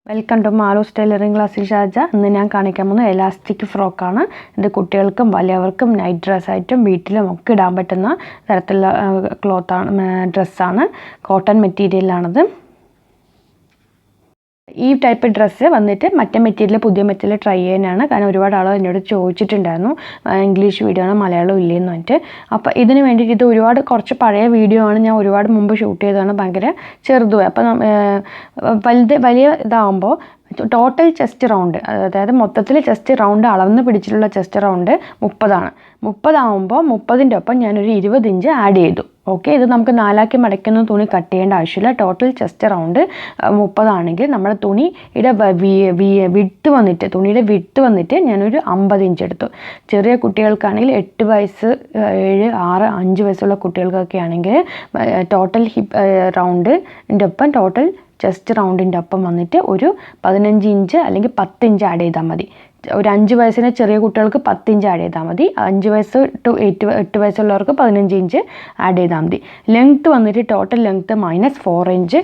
Welcome to മാലൂസ് tailoring ക്ലാസ്സിൽ ഷാജ. ഇന്ന് ഞാൻ കാണിക്കാൻ പോകുന്നത് എലാസ്റ്റിക് ഫ്രോക്കാണ്. ഇത് കുട്ടികൾക്കും വലിയവർക്കും നൈറ്റ് ഡ്രസ്സായിട്ടും വീട്ടിലും ഒക്കെ ഇടാൻ പറ്റുന്ന തരത്തിലുള്ള ഡ്രസ്സാണ്. കോട്ടൺ മെറ്റീരിയലാണത്. ഈ ടൈപ്പ് ഡ്രസ്സ് വന്നിട്ട് പുതിയ മെറ്റീരിയൽ ട്രൈ ചെയ്യാനാണ്. കാരണം ഒരുപാട് ആളുകൾ എന്നോട് ചോദിച്ചിട്ടുണ്ടായിരുന്നു ഇംഗ്ലീഷ് വീഡിയോ ആണ്, മലയാളം ഇല്ലെന്ന് പറഞ്ഞിട്ട്. അപ്പോൾ ഇതിന് വേണ്ടിയിട്ട് ഇത് കുറച്ച് പഴയ വീഡിയോ ആണ്. ഞാൻ ഒരുപാട് മുമ്പ് ഷൂട്ട് ചെയ്തതാണ്. ഭയങ്കര ചെറുതുമായി. അപ്പോൾ വലിയ ഇതാകുമ്പോൾ ടോട്ടൽ ചെസ്റ്റ് റൗണ്ട്, അതായത് മൊത്തത്തിൽ ചെസ്റ്റ് റൗണ്ട് അളന്ന് പിടിച്ചിട്ടുള്ള ചെസ്റ്റ് റൗണ്ട് 30 ആകുമ്പോൾ 30ൻ്റെ ഒപ്പം ഞാനൊരു 20 ഇഞ്ച് ആഡ് ചെയ്തു. ഓക്കെ, ഇത് നമുക്ക് 4ആക്കി മടക്കുന്ന തുണി കട്ട് ചെയ്യേണ്ട ആവശ്യമില്ല. ടോട്ടൽ ചെസ്റ്റ് റൗണ്ട് 30 ആണെങ്കിൽ നമ്മുടെ തുണിയുടെ തുണിയുടെ വിഡ്ത്ത് വന്നിട്ട് ഞാനൊരു 50 ഇഞ്ച് എടുത്തു. ചെറിയ കുട്ടികൾക്കാണെങ്കിൽ 8 വയസ്സ് 7, 6, 5 വയസ്സുള്ള കുട്ടികൾക്കൊക്കെ ആണെങ്കിൽ ടോട്ടൽ റൗണ്ടിൻ്റെ ഒപ്പം ടോട്ടൽ ചെസ്റ്റ് റൗണ്ടിൻ്റെ ഒപ്പം വന്നിട്ട് ഒരു 15 ഇഞ്ച് അല്ലെങ്കിൽ 10 ഇഞ്ച് ആഡ് ചെയ്താൽ മതി. ഒരു 5 വയസ്സിന് ചെറിയ കുട്ടികൾക്ക് 10 ഇഞ്ച് ആഡ് ചെയ്താൽ മതി. 5 വയസ്സ് ടു 8 വയസ്സുള്ളവർക്ക് 15 ഇഞ്ച് ആഡ് ചെയ്താൽ മതി. ലെങ്ത്ത് വന്നിട്ട് ടോട്ടൽ ലെങ്ത്ത് -4 ഇഞ്ച്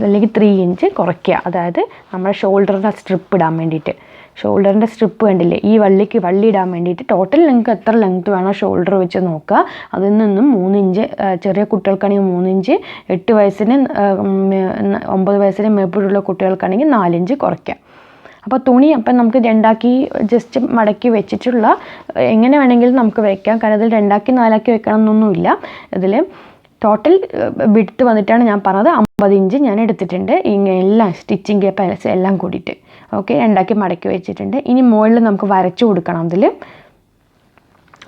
അല്ലെങ്കിൽ 3 ഇഞ്ച് കുറയ്ക്കുക. അതായത് നമ്മുടെ ഷോൾഡറിൻ്റെ സ്ട്രിപ്പ് ഇടാൻ വേണ്ടിയിട്ട്. ഷോൾഡറിൻ്റെ സ്ട്രിപ്പ് കണ്ടില്ലേ, ഈ വള്ളി ഇടാൻ വേണ്ടിയിട്ട് ടോട്ടൽ നിങ്ങൾക്ക് എത്ര ലെങ്ത്ത് വേണോ ഷോൾഡർ വെച്ച് നോക്കുക. അതിൽ നിന്നും 3 ഇഞ്ച്, ചെറിയ കുട്ടികൾക്കാണെങ്കിൽ 3 ഇഞ്ച്, 8 വയസ്സിന് 9 വയസ്സിന് മേപ്പോഴുള്ള കുട്ടികൾക്കാണെങ്കിൽ 4 ഇഞ്ച് കുറയ്ക്കുക. അപ്പോൾ തുണി നമുക്ക് രണ്ടാക്കി ജസ്റ്റ് മടക്കി വെച്ചിട്ടുള്ള എങ്ങനെ വേണമെങ്കിലും നമുക്ക് വെക്കാം. കാരണം ഇതിൽ 2ആക്കി 4ആക്കി വെക്കണം എന്നൊന്നുമില്ല. ഇതിൽ ടോട്ടൽ വിഡ്ത്ത് വന്നിട്ടാണ് ഞാൻ പറഞ്ഞത് 50 ഇഞ്ച് ഞാൻ എടുത്തിട്ടുണ്ട്. എല്ലാം സ്റ്റിച്ചിങ് കേപ്പ് എല്ലാം കൂടിയിട്ട്. ഓക്കെ, 2ആക്കി മടക്കി വെച്ചിട്ടുണ്ട്. ഇനി മുകളിൽ നമുക്ക് വരച്ചു കൊടുക്കണം. അതിൽ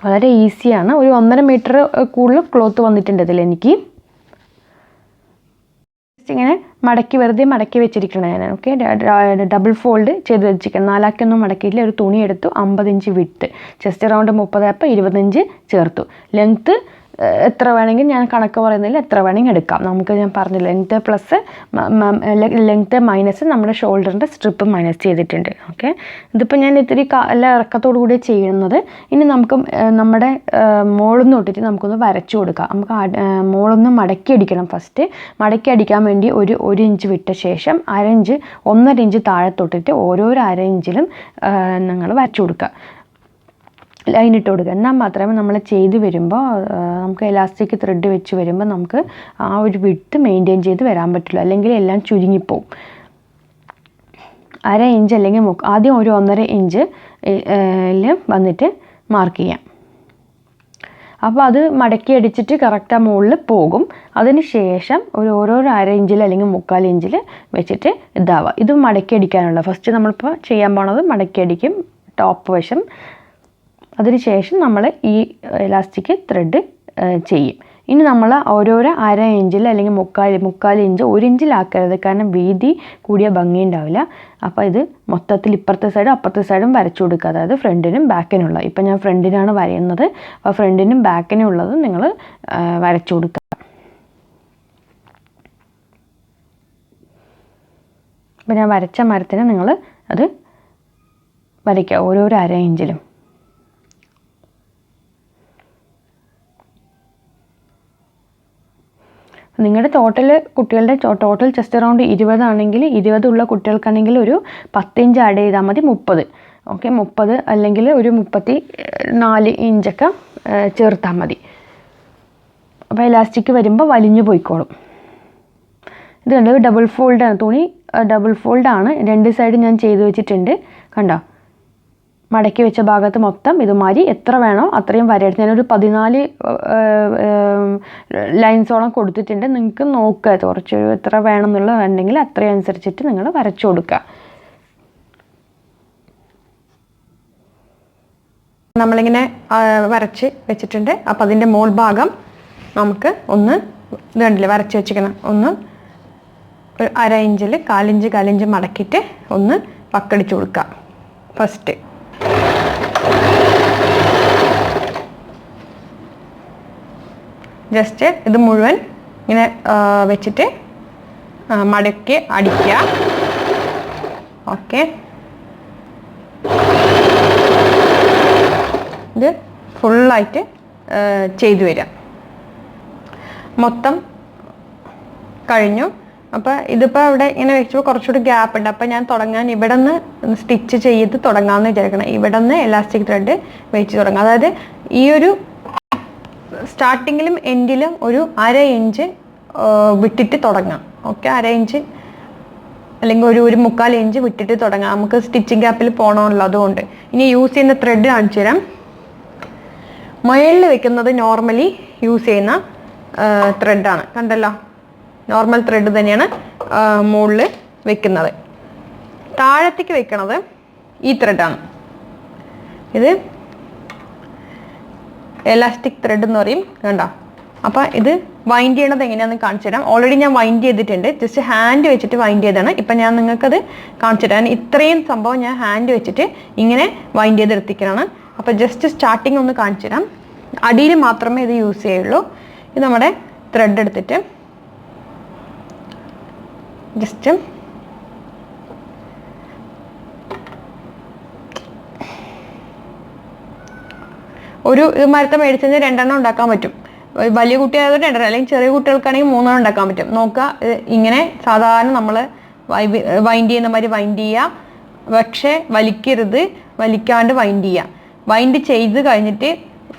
വളരെ ഈസിയാണ്. ഒരു 1.5 മീറ്റർ കൂടുതൽ ക്ലോത്ത് വന്നിട്ടുണ്ട് ഇതിൽ എനിക്ക്. ഇങ്ങനെ വെറുതെ മടക്കി വെച്ചിരിക്കണം ഞാൻ. ഓക്കെ, ഡബിൾ ഫോൾഡ് ചെയ്ത് വെച്ചിരിക്കണം. 4ആക്കി ഒന്നും മടക്കിയില്ല. ഒരു തുണി എടുത്തു, 50 ഇഞ്ച് വിഡ്ത്ത്, ചെസ്റ്റ് റൗണ്ട് 30 ആയപ്പോൾ 20 ഇഞ്ച് ചേർത്തു. ലെങ്ത്ത് എത്ര വേണമെങ്കിൽ ഞാൻ കണക്ക് പറയുന്നില്ല, എത്ര വേണമെങ്കിൽ എടുക്കാം. ഞാൻ പറഞ്ഞില്ല, ലെങ്ത്ത് മൈനസ് നമ്മുടെ ഷോൾഡറിൻ്റെ സ്ട്രിപ്പ് മൈനസ് ചെയ്തിട്ടുണ്ട്. ഓക്കെ, ഇതിപ്പോൾ ഞാൻ ഇത്തിരി എല്ലാ ഇറക്കത്തോടു കൂടി ചെയ്യുന്നത്. ഇനി നമുക്ക് നമ്മുടെ മോളൊന്ന് തൊട്ടിട്ട് നമുക്കൊന്ന് വരച്ചു കൊടുക്കാം. നമുക്ക് മോളൊന്ന് മടക്കി അടിക്കണം. ഫസ്റ്റ് മടക്കി അടിക്കാൻ വേണ്ടി ഒരു ഇഞ്ച് വിട്ട ശേഷം 1.5 ഇഞ്ച് താഴെ തൊട്ടിട്ട് ഓരോരോ 1/2 ഇഞ്ചിലും നിങ്ങൾ വരച്ചു കൊടുക്കുക, ലൈനിട്ട് കൊടുക്കുക. എന്നാൽ മാത്രമേ നമ്മൾ ചെയ്ത് വരുമ്പോൾ നമുക്ക് എലാസ്റ്റിക് ത്രെഡ് വെച്ച് വരുമ്പോൾ നമുക്ക് ആ ഒരു വിഡ്ത്ത് മെയിൻറ്റെയിൻ ചെയ്ത് വരാൻ പറ്റില്ല. അല്ലെങ്കിൽ എല്ലാം ചുരുങ്ങിപ്പോവും. 1/2 ഇഞ്ച് അല്ലെങ്കിൽ ആദ്യം ഒരു 1.5 ഇഞ്ച് വന്നിട്ട് മാർക്ക് ചെയ്യാം. അപ്പോൾ അത് മടക്കി അടിച്ചിട്ട് കറക്റ്റ് ആ മുകളിൽ പോകും. അതിന് ശേഷം ഓരോരോ 1/2 ഇഞ്ചിൽ അല്ലെങ്കിൽ 3/4 ഇഞ്ചിൽ വെച്ചിട്ട് ഇതാവുക. ഇത് മടക്കി അടിക്കാനുള്ള ഫസ്റ്റ് നമ്മളിപ്പോൾ ചെയ്യാൻ പോണത് മടക്കി അടിക്കും ടോപ്പ് വശം. അതിനുശേഷം നമ്മൾ ഈ എലാസ്റ്റിക് ത്രെഡ് ചെയ്യും. ഇനി നമ്മൾ ഓരോരോ 1/2 ഇഞ്ചിൽ അല്ലെങ്കിൽ 3/4 ഇഞ്ച് 1 ഇഞ്ചിലാക്കരുത്. കാരണം വീതി കൂടിയ ഭംഗി ഉണ്ടാവില്ല. അപ്പോൾ ഇത് മൊത്തത്തിൽ ഇപ്പുറത്തെ സൈഡും അപ്പുറത്തെ സൈഡും വരച്ചു കൊടുക്കുക. അതായത് ഫ്രണ്ടിനും ബാക്കിനുള്ള. ഇപ്പം ഞാൻ ഫ്രണ്ടിനാണ് വരയുന്നത്. അപ്പോൾ ഫ്രണ്ടിനും ബാക്കിനും ഉള്ളത് നിങ്ങൾ വരച്ചു കൊടുക്കുക. അപ്പോൾ ഞാൻ വരച്ച മരത്തിന് നിങ്ങൾ അത് വരയ്ക്കുക ഓരോരോ 1/2 ഇഞ്ചിലും. നിങ്ങളുടെ കുട്ടികളുടെ ടോട്ടൽ ചെസ്റ്റ് റൗണ്ട് 20 ആണെങ്കിൽ 20 ഉള്ള കുട്ടികൾക്കാണെങ്കിൽ ഒരു 10 ഇഞ്ച് ആഡ് ചെയ്താൽ മതി. 30. ഓക്കെ, 30 അല്ലെങ്കിൽ ഒരു 34 ഇഞ്ചൊക്കെ ചേർത്താൽ മതി. അപ്പോൾ എലാസ്റ്റിക് വരുമ്പോൾ വലിഞ്ഞു പോയിക്കോളും. ഇത് കണ്ടോ, ഡബിൾ ഫോൾഡാണ് തുണി. ഡബിൾ ഫോൾഡാണ്. 2 സൈഡ് ഞാൻ ചെയ്ത് വെച്ചിട്ടുണ്ട്. കണ്ടോ, മടക്കി വെച്ച ഭാഗത്ത് മൊത്തം ഇതുമാതിരി എത്ര വേണോ അത്രയും വരയെടുത്ത് ഞാനൊരു 14 ലൈൻസോളം കൊടുത്തിട്ടുണ്ട്. നിങ്ങൾക്ക് നോക്കുക, കുറച്ചൊരു എത്ര വേണമെന്നുള്ളതുണ്ടെങ്കിൽ അത്രയും അനുസരിച്ചിട്ട് നിങ്ങൾ വരച്ചു കൊടുക്കുക. നമ്മളിങ്ങനെ വരച്ച് വെച്ചിട്ടുണ്ട്. അപ്പോൾ അതിൻ്റെ മോൾ ഭാഗം നമുക്ക് ഒന്ന് ഇത് കണ്ടില്ലേ വരച്ച് വെച്ചിരിക്കണം. ഒന്ന് ഒരു 1/2 ഇഞ്ചിൽ 1/4 ഇഞ്ച് മടക്കിയിട്ട് ഒന്ന് വക്കടിച്ച് കൊടുക്കുക. ഫസ്റ്റ് ജസ്റ്റ് ഇത് മുഴുവൻ ഇങ്ങനെ വെച്ചിട്ട് മടക്കി അടിക്കുക. ഓക്കെ, ഇത് ഫുള്ളായിട്ട് ചെയ്തു വരിക. മൊത്തം കഴിഞ്ഞു. അപ്പോൾ ഇതിപ്പോൾ ഇവിടെ ഇങ്ങനെ വെച്ചപ്പോൾ കുറച്ചുകൂടി ഗ്യാപ്പ് ഉണ്ട്. അപ്പോൾ ഞാൻ തുടങ്ങാൻ ഇവിടെ നിന്ന് സ്റ്റിച്ച് ചെയ്ത് തുടങ്ങാമെന്ന് വിചാരിക്കണം. ഇവിടെ നിന്ന് എലാസ്റ്റിക് ത്രെഡ് വെച്ച് തുടങ്ങാം. അതായത് ഈ ഒരു സ്റ്റാർട്ടിങ്ങിലും എൻഡിലും ഒരു 1/2 ഇഞ്ച് വിട്ടിട്ട് തുടങ്ങാം. ഓക്കെ, 1/2 ഇഞ്ച് അല്ലെങ്കിൽ ഒരു 1/4 ഇഞ്ച് വിട്ടിട്ട് തുടങ്ങാം. നമുക്ക് സ്റ്റിച്ചിങ് ഗ്യാപ്പിൽ പോകണമല്ലോ, അതുകൊണ്ട്. ഇനി യൂസ് ചെയ്യുന്ന ത്രെഡ് കാണിച്ചു തരാം. മുകളിൽ വെക്കുന്നത് നോർമലി യൂസ് ചെയ്യുന്ന ത്രെഡാണ്. കണ്ടല്ലോ, നോർമൽ ത്രെഡ് തന്നെയാണ് മുകളിൽ വെക്കുന്നത്. താഴത്തേക്ക് വെക്കുന്നത് ഈ ത്രെഡാണ്. ഇത് എലാസ്റ്റിക് ത്രെഡ് എന്ന് പറയും. കണ്ടോ? അപ്പോൾ ഇത് വൈൻഡ് ചെയ്യണത് എങ്ങനെയാണെന്ന് കാണിച്ചു തരാം. ഓൾറെഡി ഞാൻ വൈൻഡ് ചെയ്തിട്ടുണ്ട്. ജസ്റ്റ് ഹാൻഡ് വെച്ചിട്ട് വൈൻഡ് ചെയ്താണ്. ഇപ്പം ഞാൻ നിങ്ങൾക്കത് കാണിച്ചു തരാം. ഇത്രയും സംഭവം ഞാൻ ഹാൻഡ് വെച്ചിട്ട് ഇങ്ങനെ വൈൻഡ് ചെയ്തെടുത്തിക്കാനാണ്. അപ്പോൾ ജസ്റ്റ് സ്റ്റാർട്ടിങ് ഒന്ന് കാണിച്ചു തരാം. അടിയിൽ മാത്രമേ ഇത് യൂസ് ചെയ്യുള്ളൂ. ഇത് നമ്മുടെ ത്രെഡ് എടുത്തിട്ട് ജസ്റ്റ് ഒരു മരത്തെ മേടിച്ചു കഴിഞ്ഞാൽ 2 എണ്ണം ഉണ്ടാക്കാൻ പറ്റും. വലിയ കുട്ടിയായതുകൊണ്ട് 2 അല്ലെങ്കിൽ ചെറിയ കുട്ടികൾക്കാണെങ്കിൽ 3 എണ്ണം ഉണ്ടാക്കാൻ പറ്റും. നോക്കുക, ഇങ്ങനെ സാധാരണ നമ്മൾ വൈൻഡ് ചെയ്യുന്ന മാതിരി വൈൻഡ് ചെയ്യുക. പക്ഷേ വലിക്കരുത്, വലിക്കാണ്ട് വൈൻഡ് ചെയ്യുക. വൈൻഡ് ചെയ്ത് കഴിഞ്ഞിട്ട്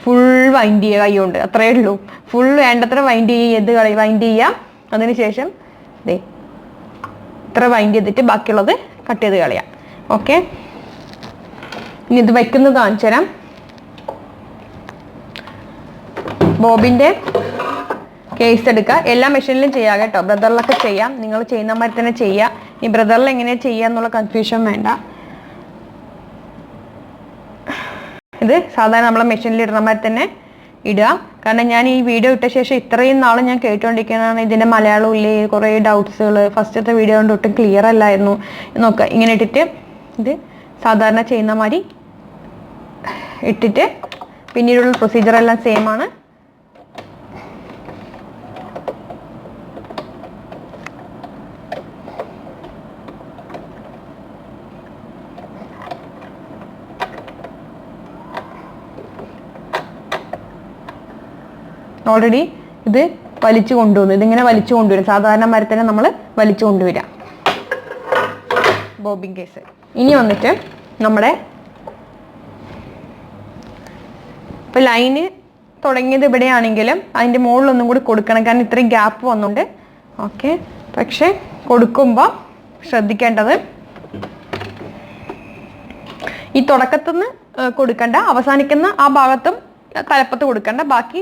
ഫുൾ വൈൻഡ് ചെയ്യുക കൈകൊണ്ട്. അത്രയേ ഉള്ളൂ. ഫുൾ വേണ്ടത്ര വൈൻഡ് ചെയ്യുക. അതിനുശേഷം ദേ ഇത്ര വൈൻഡ് ചെയ്തിട്ട് ബാക്കിയുള്ളത് കട്ട് ചെയ്ത് കളയാം. ഓക്കെ, ഇനി ഇത് വയ്ക്കുന്നത് കാണിച്ചു തരാം. ബോബിൻ്റെ കേസ് എടുക്കുക. എല്ലാ മെഷീനിലും ചെയ്യാം കേട്ടോ. ബ്രദറിലൊക്കെ ചെയ്യാം. നിങ്ങൾ ചെയ്യുന്ന മാതിരി തന്നെ ചെയ്യുക. ഈ ബ്രദറിൽ എങ്ങനെയാണ് ചെയ്യുക എന്നുള്ള കൺഫ്യൂഷൻ വേണ്ട. ഇത് സാധാരണ നമ്മളെ മെഷീനിൽ ഇടുന്ന മാതിരി തന്നെ ഇടുക. കാരണം ഞാൻ ഈ വീഡിയോ ഇട്ട ശേഷം ഇത്രയും നാൾ ഞാൻ കേട്ടുകൊണ്ടിരിക്കുന്നതാണ് ഇതിൻ്റെ മലയാളം ഇല്ലേ, കുറേ ഡൗട്ട്സുകൾ. ഫസ്റ്റത്തെ വീഡിയോ കൊണ്ട് ഒട്ടും ക്ലിയർ അല്ലായിരുന്നു. നോക്കുക, ഇങ്ങനെ ഇട്ടിട്ട് ഇത് സാധാരണ ചെയ്യുന്ന മാതിരി ഇട്ടിട്ട് പിന്നീടുള്ള പ്രൊസീജിയർ എല്ലാം സെയിം ആണ്. ഓൾറെഡി ഇത് വലിച്ചു കൊണ്ടുവന്നു. ഇതിങ്ങനെ വലിച്ചു കൊണ്ടുവരും. സാധാരണ മരത്തിനെ നമ്മൾ വലിച്ചു കൊണ്ടുവരാം. Bobbin case. ഇനി വന്നിട്ട് നമ്മുടെ ഇപ്പം ലൈന് തുടങ്ങിയത് ഇവിടെയാണെങ്കിലും അതിൻ്റെ മുകളിലൊന്നും കൂടി കൊടുക്കണം. കാരണം ഇത്രയും ഗ്യാപ്പ് വന്നുകൊണ്ട്. ഓക്കെ, പക്ഷെ കൊടുക്കുമ്പോൾ ശ്രദ്ധിക്കേണ്ടത് ഈ തുടക്കത്തുനിന്ന് കൊടുക്കണ്ട, അവസാനിക്കുന്ന ആ ഭാഗത്തും തലപ്പത്ത് കൊടുക്കണ്ട. ബാക്കി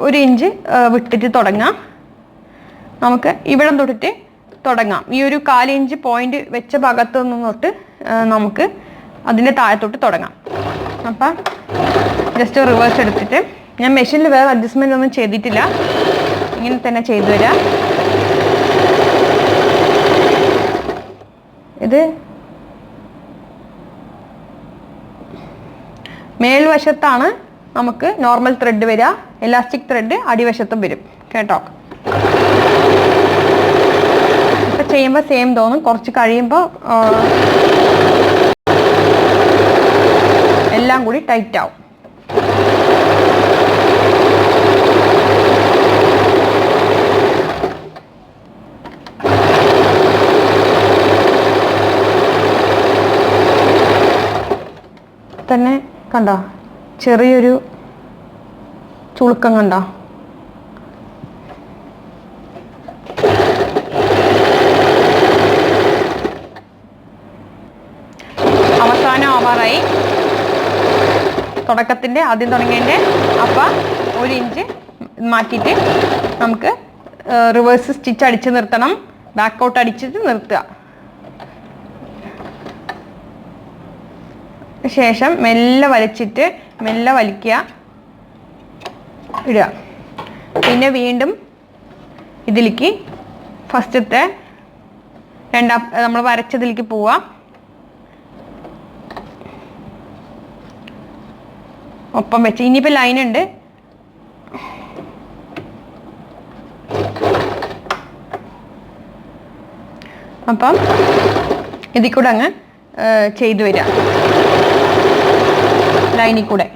ഒരു ഇഞ്ച് വിട്ടിട്ട് തുടങ്ങാം. നമുക്ക് ഇവിടെ തൊട്ടിട്ട് തുടങ്ങാം. ഈ ഒരു 1/4 ഇഞ്ച് പോയിന്റ് വെച്ച ഭാഗത്തു നിന്ന് തൊട്ട് നമുക്ക് അതിൻ്റെ താഴത്തോട്ട് തുടങ്ങാം. അപ്പം ജസ്റ്റ് റിവേഴ്സ് എടുത്തിട്ട്, ഞാൻ മെഷീനിൽ വേറെ അഡ്ജസ്റ്റ്മെൻ്റ് ഒന്നും ചെയ്തിട്ടില്ല, ഇങ്ങനെ തന്നെ ചെയ്തു തരാം. ഇത് മേൽവശത്താണ് നമുക്ക് നോർമൽ ത്രെഡ് വരിക. എലാസ്റ്റിക് ത്രെഡ് അടിവശത്തും വരും കേട്ടോ. ഇപ്പം ചെയ്യുമ്പോൾ സെയിം തോന്നും. കുറച്ച് കഴിയുമ്പോൾ എല്ലാം കൂടി ടൈറ്റ് ആവും. തന്നെ കണ്ടോ, ചെറിയൊരു ചുളുക്കം കണ്ടോ. അവസാനം ആവാറായി. തുടക്കത്തിൻ്റെ ആദ്യം തുടങ്ങിയതിൻ്റെ അപ്പം 1 ഇഞ്ച് മാറ്റിയിട്ട് നമുക്ക് റിവേഴ്സ് സ്റ്റിച്ച് അടിച്ച് നിർത്തണം. ബാക്കൗട്ട് അടിച്ചിട്ട് നിർത്തുക. ശേഷം മെല്ലെ വലിച്ചിട്ട് മെല്ലെ വലിക്കുക, ഇടുക. പിന്നെ വീണ്ടും ഇതിലേക്ക് ഫസ്റ്റത്തെ നമ്മൾ വരച്ചതിലേക്ക് പോവാം. ഒപ്പം വെച്ച് ഇനിയിപ്പോൾ ലൈൻ ഉണ്ട്. അപ്പം ഇതിൽ കൂടെ അങ്ങ് ചെയ്തു വരിക, ലൈനിൽ കൂടെ.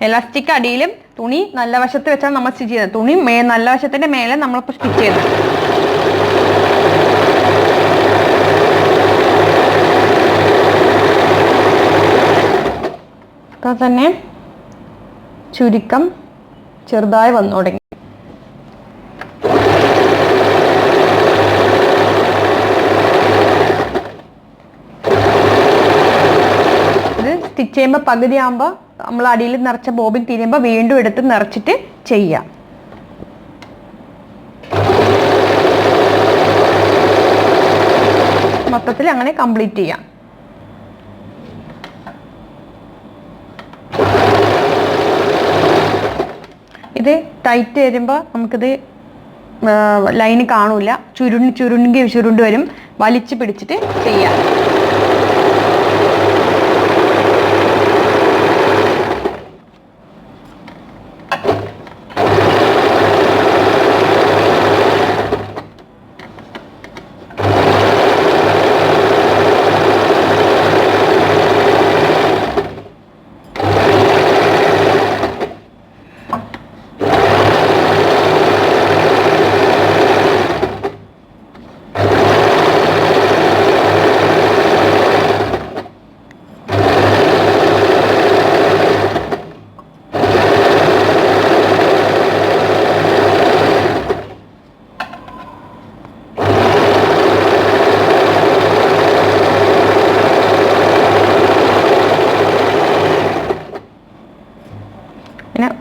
എലാസ്റ്റിക് അടിയിലും തുണി നല്ല വശത്ത് വെച്ചാണ് നമ്മൾ സ്റ്റിച്ച് ചെയ്യുന്നത്. തുണി നല്ല വശത്തിൻ്റെ മേലെ നമ്മളിപ്പോൾ സ്റ്റിച്ച് ചെയ്യുന്നത്. അപ്പോൾ തന്നെ ചുരുക്കം ചെറുതായി വന്നു തുടങ്ങി. ഇത് സ്റ്റിച്ച് ചെയ്യുമ്പോൾ പകുതിയാകുമ്പോൾ നമ്മൾ അടിയിൽ നിറച്ച ബോബിൻ തിരിയുമ്പോൾ വീണ്ടും എടുത്ത് നിറച്ചിട്ട് ചെയ്യാം. മൊത്തത്തിൽ അങ്ങനെ കംപ്ലീറ്റ് ചെയ്യാം. ഇത് ടൈറ്റ് വരുമ്പോൾ നമുക്കിത് ലൈന് കാണൂല, ചുരുണ്ട് വരും. വലിച്ചു പിടിച്ചിട്ട് ചെയ്യാം.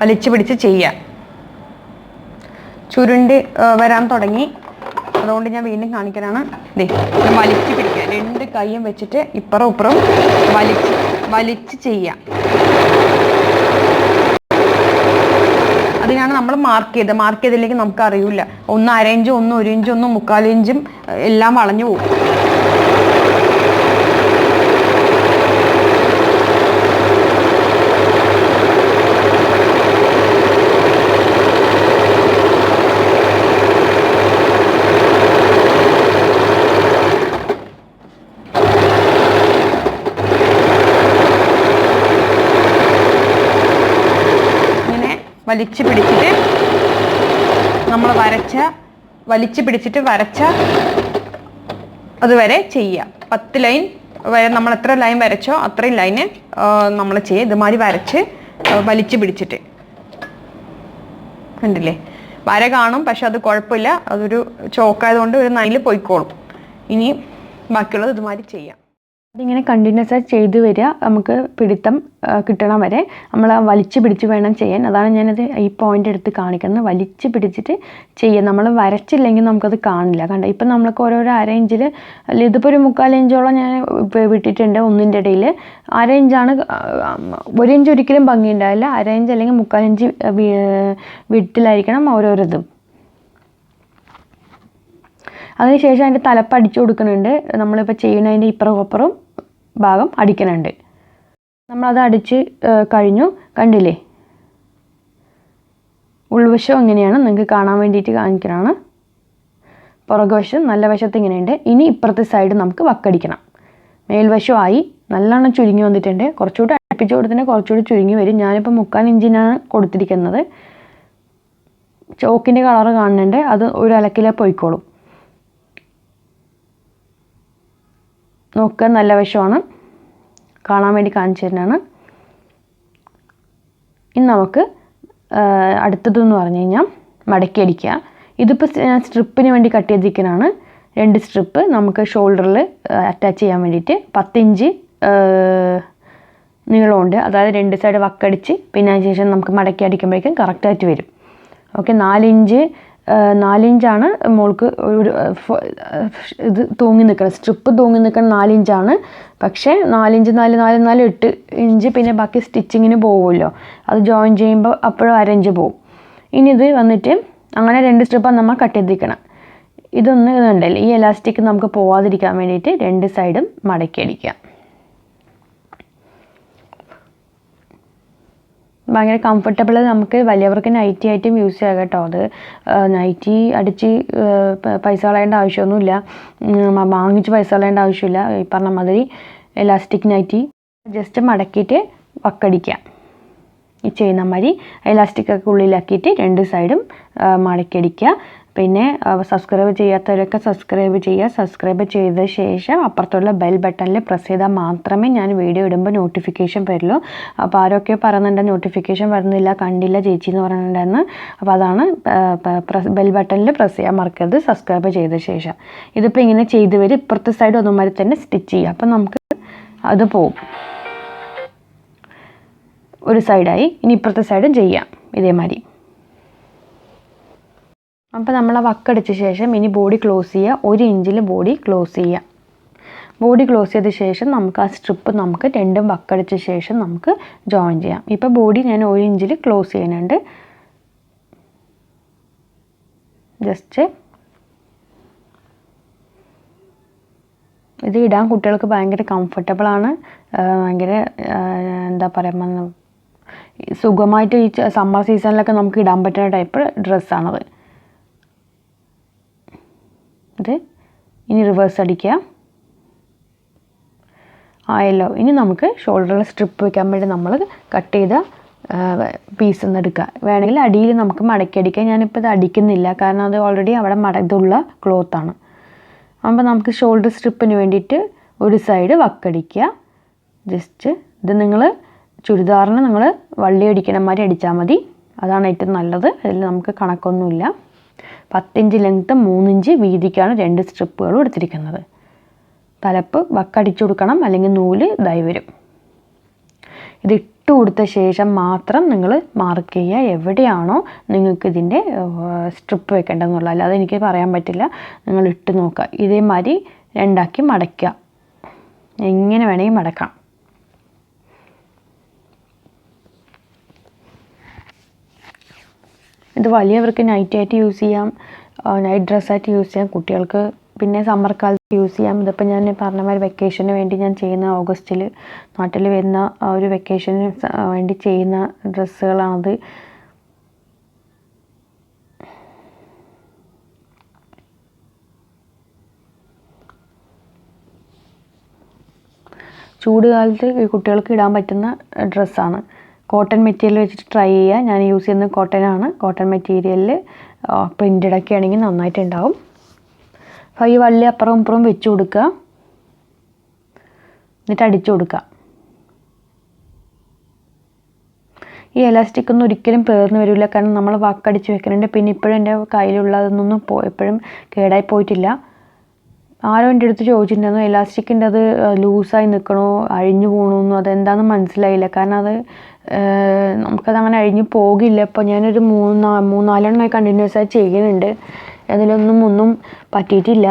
വലിച്ചു പിടിച്ച് ചെയ്യാം. ചുരുണ്ട് വരാൻ തുടങ്ങി, അതുകൊണ്ട് ഞാൻ വീണ്ടും കാണിക്കാനാണ്. വലിച്ചു പിടിക്കുക, രണ്ട് കൈയും വെച്ചിട്ട് ഇപ്പുറം ഇപ്പുറം വലിച്ച് ചെയ്യാം. അതിനാണ് നമ്മൾ മാർക്ക് ചെയ്തില്ലെങ്കിൽ നമുക്ക് അറിയില്ല. ഒന്ന് 1/2 ഇഞ്ച്, ഒന്ന് 1 ഇഞ്ച്, ഒന്ന് 3/4 ഇഞ്ചും എല്ലാം വളഞ്ഞു പോകും. വലിച്ചു പിടിച്ചിട്ട് വരച്ച അതുവരെ ചെയ്യുക. 10 ലൈൻ വരെ നമ്മൾ എത്ര ലൈൻ വരച്ചോ അത്രയും ലൈന് നമ്മൾ ചെയ്യുക. ഇതുമാതിരി വരച്ച് വലിച്ചു പിടിച്ചിട്ട്. കണ്ടില്ലേ, വര കാണും, പക്ഷെ അത് കുഴപ്പമില്ല, അതൊരു ചോക്കായതുകൊണ്ട് ഒരു നൈല് പോയിക്കോളും. ഇനി ബാക്കിയുള്ളത് ഇതുമാതിരി ചെയ്യാം. അതിങ്ങനെ കണ്ടിന്യൂസ് ആയി ചെയ്തു വരിക. നമുക്ക് പിടുത്തം കിട്ടണം വരെ നമ്മൾ വലിച്ചു പിടിച്ച് വേണം ചെയ്യാൻ. അതാണ് ഞാനത് ഈ പോയിന്റ് എടുത്ത് കാണിക്കുന്നത്. വലിച്ചു പിടിച്ചിട്ട് ചെയ്യുക. നമ്മൾ വരച്ചില്ലെങ്കിൽ നമുക്കത് കാണില്ല. കണ്ട, ഇപ്പം നമ്മൾക്ക് ഓരോരോ 1/2 ഇഞ്ചിൽ അല്ല, ഇതിപ്പോൾ ഒരു 3/4 ഇഞ്ചോളം ഞാൻ വിട്ടിട്ടുണ്ട്. ഒന്നിൻ്റെ ഇടയിൽ 1/2 ഇഞ്ചാണ്. 1 ഇഞ്ച് ഒരിക്കലും ഭംഗി ഉണ്ടാവില്ല. 1/2 ഇഞ്ച് അല്ലെങ്കിൽ 3/4 ഇഞ്ച് വിട്ടിലായിരിക്കണം ഓരോരോതും. അതിനുശേഷം അതിൻ്റെ തലപ്പ് അടിച്ചു കൊടുക്കുന്നുണ്ട്. നമ്മളിപ്പോൾ ചെയ്യുന്നതിൻ്റെ ഇപ്പുറം ഭാഗം അടിക്കുന്നുണ്ട്. നമ്മളത് അടിച്ച് കഴിഞ്ഞു. കണ്ടില്ലേ, ഉൾവശം എങ്ങനെയാണ് നിങ്ങൾക്ക് കാണാൻ വേണ്ടിയിട്ട് കാണിക്കണതാണ്. പുറകുവശം നല്ല വശത്ത് ഇങ്ങനെയുണ്ട്. ഇനി ഇപ്പുറത്തെ സൈഡ് നമുക്ക് വക്കടിക്കണം. മേൽവശമായി നല്ലോണം ചുരുങ്ങി വന്നിട്ടുണ്ട്. കുറച്ചുകൂടി അടുപ്പിച്ച് കൊടുത്തിട്ട് കുറച്ചുകൂടി ചുരുങ്ങി വരും. ഞാനിപ്പോൾ 3/4 ഇഞ്ചിനാണ് കൊടുത്തിരിക്കുന്നത്. ചോക്കിൻ്റെ കളറ് കാണുന്നുണ്ട്, അത് ഒരു അലക്കിലേ പോയിക്കോളും. നോക്കുക, നല്ല വശമാണ്, കാണാൻ വേണ്ടി കാണിച്ചു തരുന്നതാണ്. ഇനി നമുക്ക് അടുത്തതെന്ന് പറഞ്ഞു കഴിഞ്ഞാൽ മടക്കി അടിക്കുക. ഇതിപ്പോൾ ഞാൻ സ്ട്രിപ്പിന് വേണ്ടി കട്ട് ചെയ്തിരിക്കുന്നതാണ്. 2 സ്ട്രിപ്പ് നമുക്ക് ഷോൾഡറിൽ അറ്റാച്ച് ചെയ്യാൻ വേണ്ടിയിട്ട് 10 ഇഞ്ച് നീളമുണ്ട്. അതായത് 2 സൈഡ് വക്കടിച്ച് പിന്നെ അതിന് ശേഷം നമുക്ക് മടക്കി അടിക്കുമ്പോഴേക്കും കറക്റ്റായിട്ട് വരും. ഓക്കെ, 4 ഇഞ്ചാണ് മോൾക്ക് ഒരു ഇത് തൂങ്ങി നിൽക്കണം, സ്ട്രിപ്പ് തൂങ്ങി നിൽക്കണം. 4 ഇഞ്ചാണ്. പക്ഷേ 4 ഇഞ്ച് 4 8 ഇഞ്ച് പിന്നെ ബാക്കി സ്റ്റിച്ചിങ്ങിന് പോകുമല്ലോ, അത് ജോയിൻ ചെയ്യുമ്പോൾ അപ്പോഴും 1/2 ഇഞ്ച് പോകും. ഇനി ഇത് വന്നിട്ട് അങ്ങനെ 2 സ്ട്രിപ്പാണ് നമ്മൾ കട്ട് ചെയ്തിരിക്കണം. ഇതൊന്ന് ഇതുണ്ടല്ലോ, ഈ എലാസ്റ്റിക് നമുക്ക് പോവാതിരിക്കാൻ വേണ്ടിയിട്ട് 2 സൈഡും മടക്കി അടിക്കുക. ഭയങ്കര കംഫർട്ടബിൾ. നമുക്ക് വലിയവർക്ക് നൈറ്റി ആയിട്ടും യൂസ് ചെയ്യാം കേട്ടോ. അത് നൈറ്റി അടിച്ച് പൈസ കളയേണ്ട ആവശ്യമൊന്നുമില്ല, വാങ്ങിച്ച് പൈസ കളയേണ്ട ആവശ്യമില്ല. ഈ പറഞ്ഞ മാതിരി എലാസ്റ്റിക് നൈറ്റി ജസ്റ്റ് മടക്കിയിട്ട് വക്കടിക്കുക. ഈ ചെയ്യുന്ന മാതിരി എലാസ്റ്റിക്കൊക്കെ ഉള്ളിലാക്കിയിട്ട് 2 സൈഡും മടക്കിയടിക്കുക. പിന്നെ സബ്സ്ക്രൈബ് ചെയ്യാത്തവരൊക്കെ സബ്സ്ക്രൈബ് ചെയ്യുക. സബ്സ്ക്രൈബ് ചെയ്ത ശേഷം അപ്പുറത്തുള്ള ബെൽ ബട്ടണിൽ പ്രസ് ചെയ്താൽ മാത്രമേ ഞാൻ വീഡിയോ ഇടുമ്പോൾ നോട്ടിഫിക്കേഷൻ വരുള്ളൂ. അപ്പോൾ ആരൊക്കെ പറയുന്നുണ്ട് നോട്ടിഫിക്കേഷൻ വരുന്നില്ല, കണ്ടില്ല ചേച്ചി എന്ന് പറയുന്നുണ്ടായിരുന്നു. അപ്പോൾ അതാണ് ബെൽ ബട്ടണിൽ പ്രസ് ചെയ്യാൻ മറക്കരുത് സബ്സ്ക്രൈബ് ചെയ്ത ശേഷം. ഇതിപ്പോൾ ഇങ്ങനെ ചെയ്ത് വരും. ഇപ്പുറത്തെ സൈഡ് ഒന്നുമാതിരി തന്നെ സ്റ്റിച്ച് ചെയ്യുക. അപ്പം നമുക്ക് അത് പോകും. ഒരു സൈഡായി. ഇനി ഇപ്പുറത്തെ സൈഡും ചെയ്യാം ഇതേമാതിരി. അപ്പോൾ നമ്മൾ വക്കടിച്ച ശേഷം ഇനി ബോഡി ക്ലോസ് ചെയ്യുക. 1 ഇഞ്ചിൽ ബോഡി ക്ലോസ് ചെയ്യുക. ബോഡി ക്ലോസ് ചെയ്ത ശേഷം നമുക്ക് ആ സ്ട്രിപ്പ് നമുക്ക് 2 വക്കടിച്ച ശേഷം നമുക്ക് ജോയിൻ ചെയ്യാം. ഇപ്പോൾ ബോഡി ഞാൻ 1 ഇഞ്ചിൽ ക്ലോസ് ചെയ്യുന്നുണ്ട്. ജസ്റ്റ് ഇത് ഇടാൻ കുട്ടികൾക്ക് ഭയങ്കര കംഫർട്ടബിളാണ്. ഭയങ്കര എന്താ പറയുക, സുഖമായിട്ട് ഈ സമ്മർ സീസണിലൊക്കെ നമുക്ക് ഇടാൻ പറ്റുന്ന ടൈപ്പ് ഡ്രസ്സാണത്. ഇത് ഇനി റിവേഴ്സ് അടിക്കുക. ആയല്ലോ. ഇനി നമുക്ക് ഷോൾഡറിൽ സ്ട്രിപ്പ് വയ്ക്കാൻ വേണ്ടി നമ്മൾ കട്ട് ചെയ്ത പീസ് ഒന്ന് എടുക്കുക. വേണമെങ്കിൽ അടിയിൽ നമുക്ക് മടക്കി അടിക്കാം. ഞാനിപ്പോൾ ഇത് അടിക്കുന്നില്ല, കാരണം അത് ഓൾറെഡി അവിടെ ഇതുള്ള ക്ലോത്താണ്. അപ്പോൾ നമുക്ക് ഷോൾഡർ സ്ട്രിപ്പിന് വേണ്ടിയിട്ട് ഒരു സൈഡ് വക്കടിക്കുക. ജസ്റ്റ് ഇത് നിങ്ങൾ ചുരിദാറിന് നിങ്ങൾ വള്ളി അടിക്കണ മാതിരി അടിച്ചാൽ മതി. അതാണ് ഏറ്റവും നല്ലത്. അതിൽ നമുക്ക് കണക്കൊന്നുമില്ല. 10 ഇഞ്ച് ലെങ്ത്ത് 3 ഇഞ്ച് വീതിക്കാണ് 2 സ്ട്രിപ്പുകളും എടുത്തിരിക്കുന്നത്. തലപ്പ് വക്കടിച്ചു കൊടുക്കണം, അല്ലെങ്കിൽ നൂല് ഇതായി വരും. ഇത് ഇട്ട് കൊടുത്ത ശേഷം മാത്രം നിങ്ങൾ മാർക്ക് ചെയ്യുക എവിടെയാണോ നിങ്ങൾക്ക് ഇതിൻ്റെ സ്ട്രിപ്പ് വെക്കേണ്ടതെന്നുള്ളത്. അല്ലാതെ എനിക്ക് പറയാൻ പറ്റില്ല. നിങ്ങൾ ഇട്ട് നോക്കുക. ഇതേമാതിരി 2ആക്കി മടക്കുക. എങ്ങനെ വേണമെങ്കിൽ മടക്കാം. ഇത് വലിയവർക്ക് നൈറ്റായിട്ട് യൂസ് ചെയ്യാം, നൈറ്റ് ഡ്രസ്സായിട്ട് യൂസ് ചെയ്യാം. കുട്ടികൾക്ക് പിന്നെ സമ്മർ കാലത്ത് യൂസ് ചെയ്യാം. ഇതിപ്പോൾ ഞാൻ പറഞ്ഞ മാതിരി വെക്കേഷന് വേണ്ടി ഞാൻ ചെയ്യുന്ന ഓഗസ്റ്റിൽ നാട്ടിൽ വരുന്ന ഒരു വെക്കേഷന് വേണ്ടി ചെയ്യുന്ന ഡ്രസ്സുകളാണത്. ചൂട് കാലത്ത് കുട്ടികൾക്ക് ഇടാൻ പറ്റുന്ന ഡ്രസ്സാണ്. കോട്ടൺ മെറ്റീരിയൽ വെച്ചിട്ട് ട്രൈ ചെയ്യുക. ഞാൻ യൂസ് ചെയ്യുന്നത് കോട്ടനാണ്. കോട്ടൺ മെറ്റീരിയലിൽ പ്രിൻറ്റഡ് ഒക്കെ ആണെങ്കിൽ നന്നായിട്ടുണ്ടാവും. അപ്പോൾ ഈ വള്ളി അപ്പുറം ഇപ്പുറം വെച്ച് കൊടുക്കുക. എന്നിട്ട് അടിച്ചു കൊടുക്കുക. ഈ എലാസ്റ്റിക് ഒന്നും ഒരിക്കലും പേർന്ന് വരില്ല, കാരണം നമ്മൾ വക്കടിച്ച് വെക്കുന്നുണ്ട്. പിന്നെ ഇപ്പോഴും എൻ്റെ കയ്യിലുള്ളതൊന്നും എപ്പോഴും കേടായി പോയിട്ടില്ല. ആരോ എൻ്റെ അടുത്ത് ചോദിച്ചിട്ടുണ്ടായിരുന്നു എലാസ്റ്റിക്കിൻ്റെ അത് ലൂസായി നിൽക്കണോ അഴിഞ്ഞു പോകണമെന്നും. അതെന്താണെന്ന് മനസ്സിലായില്ല, കാരണം അത് നമുക്കതങ്ങനെ അഴിഞ്ഞു പോകില്ല. ഇപ്പോൾ ഞാനൊരു 3-4 എണ്ണമായി കണ്ടിന്യൂസ് ആയി ചെയ്യുന്നുണ്ട്. അതിലൊന്നും പറ്റിയിട്ടില്ല.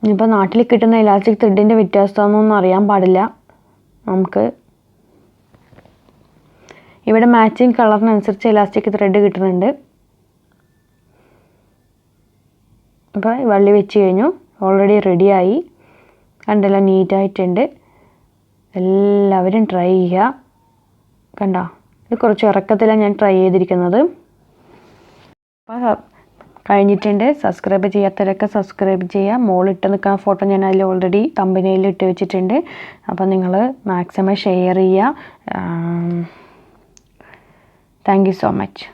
ഇനിയിപ്പോൾ നാട്ടിൽ കിട്ടുന്ന ഇലാസ്റ്റിക് ത്രെഡിൻ്റെ വ്യത്യാസമൊന്നും അറിയാൻ പാടില്ല നമുക്ക്. ഇവിടെ മാച്ചിങ് കളറിനനുസരിച്ച് ഇലാസ്റ്റിക് ത്രെഡ് കിട്ടുന്നുണ്ട്. അപ്പോൾ വള്ളി വെച്ച് കഴിഞ്ഞു. ഓൾറെഡി റെഡിയായി. കണ്ടല്ലോ, നീറ്റായിട്ടുണ്ട്. എല്ലാവരും ട്രൈ ചെയ്യുക. കണ്ടോ, ഇത് കുറച്ച് ഇറക്കത്തിലാണ് ഞാൻ ട്രൈ ചെയ്തിരിക്കുന്നത്. അപ്പോൾ കഴിഞ്ഞിട്ടുണ്ട്. സബ്സ്ക്രൈബ് ചെയ്യാത്തവരൊക്കെ സബ്സ്ക്രൈബ് ചെയ്യുക. മോളിട്ട് നിൽക്കുന്ന ഫോട്ടോ ഞാൻ അതിൽ ഓൾറെഡി തമ്പനയിൽ ഇട്ട് വെച്ചിട്ടുണ്ട്. അപ്പോൾ നിങ്ങൾ മാക്സിമം ഷെയർ ചെയ്യുക. Thank you so much.